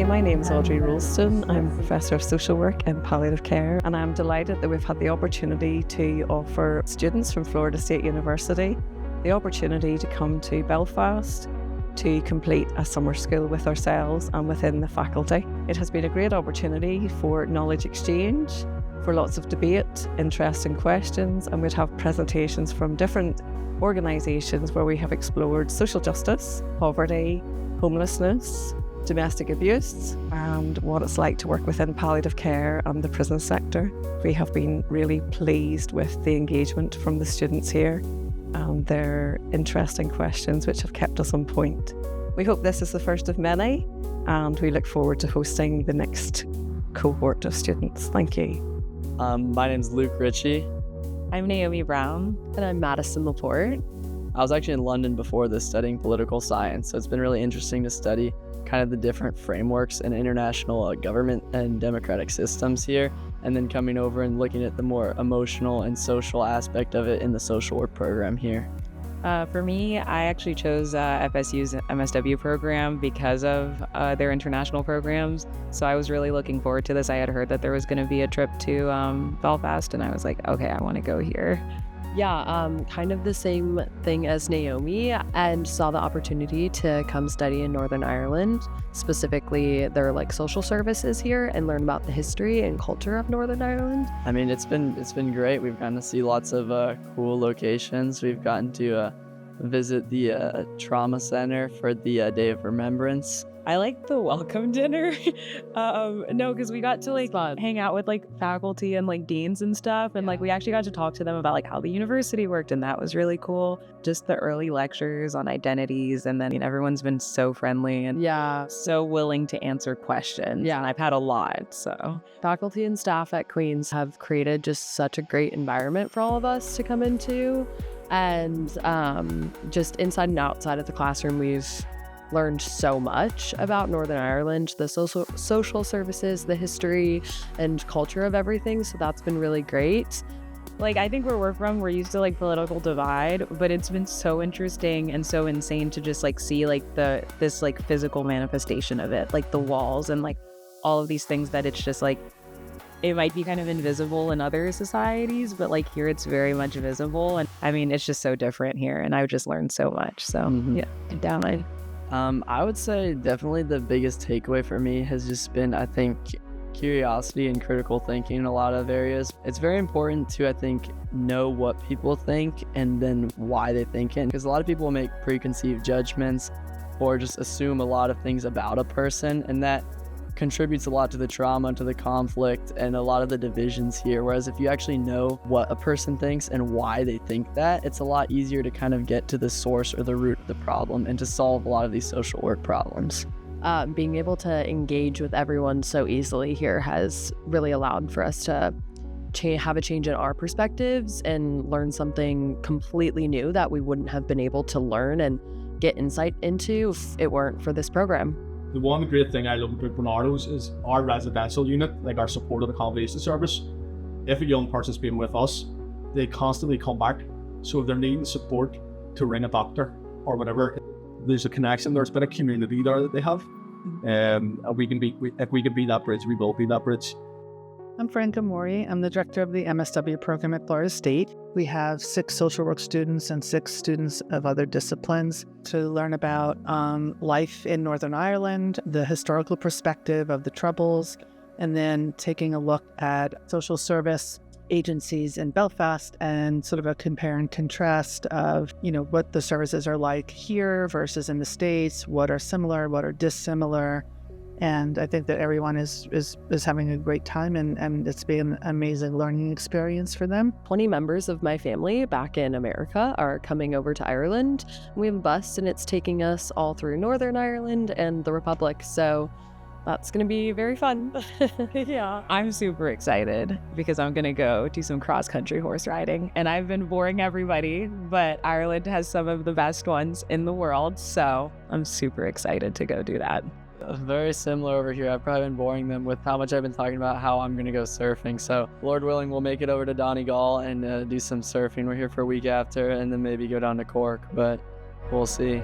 Hi, my name is Audrey Rolston. I'm Professor of Social Work and Palliative Care, and I'm delighted that we've had the opportunity to offer students from Florida State University the opportunity to come to Belfast to complete a summer school with ourselves and within the faculty. It has been a great opportunity for knowledge exchange, for lots of debate, interesting questions, and we'd have presentations from different organisations where we have explored social justice, poverty, homelessness, domestic abuse, and what it's like to work within palliative care and the prison sector. We have been really pleased with the engagement from the students here and their interesting questions, which have kept us on point. We hope this is the first of many, and we look forward to hosting the next cohort of students. Thank you. My name's Luke Ritchie. I'm Naomi Brown. And I'm Madison Laporte. I was actually in London before this studying political science, so it's been really interesting to study kind of the different frameworks and international government and democratic systems here, and then coming over and looking at the more emotional and social aspect of it in the social work program here. For me, I actually chose FSU's MSW program because of their international programs. So I was really looking forward to this. I had heard that there was going to be a trip to Belfast, and I was like, okay, I want to go here. Yeah, kind of the same thing as Naomi, and saw the opportunity to come study in Northern Ireland, specifically their social services here, and learn about the history and culture of Northern Ireland. I mean, it's been great. We've gotten to see lots of cool locations. We've gotten to visit the trauma center for the Day of Remembrance. I like the welcome dinner. Because we got to hang out with faculty and deans and stuff, and we actually got to talk to them about how the university worked, and that was really cool. Just the early lectures on identities, and then everyone's been so friendly and so willing to answer questions. Yeah, and I've had a lot. So faculty and staff at Queen's have created just such a great environment for all of us to come into, and just inside and outside of the classroom, we've learned so much about Northern Ireland, the social services, the history and culture of everything. So that's been really great. I think where we're from, we're used to political divide, but it's been so interesting and so insane to just see this physical manifestation of it, the walls and all of these things that it's just it might be kind of invisible in other societies, but here it's very much visible. And I mean, it's just so different here, and I've just learned so much. So yeah, down. I would say definitely the biggest takeaway for me has just been, I think, curiosity and critical thinking in a lot of areas. It's very important to, I think, know what people think and then why they think it. Because a lot of people make preconceived judgments or just assume a lot of things about a person, and that contributes a lot to the trauma, to the conflict, and a lot of the divisions here. Whereas if you actually know what a person thinks and why they think that, it's a lot easier to kind of get to the source or the root of the problem and to solve a lot of these social work problems. Being able to engage with everyone so easily here has really allowed for us to have a change in our perspectives and learn something completely new that we wouldn't have been able to learn and get insight into if it weren't for this program. The one great thing I love about Bernardo's is our residential unit, our supported accommodation service. If a young person's been with us, they constantly come back. So if they're needing support to ring a doctor or whatever, there's a connection, there's been a community there that they have. And if we can be that bridge, we will be that bridge. I'm Franca Mori. I'm the director of the MSW program at Florida State. We have 6 social work students and 6 students of other disciplines to learn about life in Northern Ireland, the historical perspective of the Troubles, and then taking a look at social service agencies in Belfast and sort of a compare and contrast of, what the services are like here versus in the States, what are similar, what are dissimilar. And I think that everyone is having a great time, and it's been an amazing learning experience for them. 20 members of my family back in America are coming over to Ireland. We have a bus, and it's taking us all through Northern Ireland and the Republic. So that's going to be very fun. Yeah. I'm super excited because I'm going to go do some cross-country horse riding. And I've been boring everybody, but Ireland has some of the best ones in the world. So I'm super excited to go do that. Very similar over here. I've probably been boring them with how much I've been talking about how I'm going to go surfing. So Lord willing, we'll make it over to Donegal and do some surfing. We're here for a week after, and then maybe go down to Cork, but we'll see.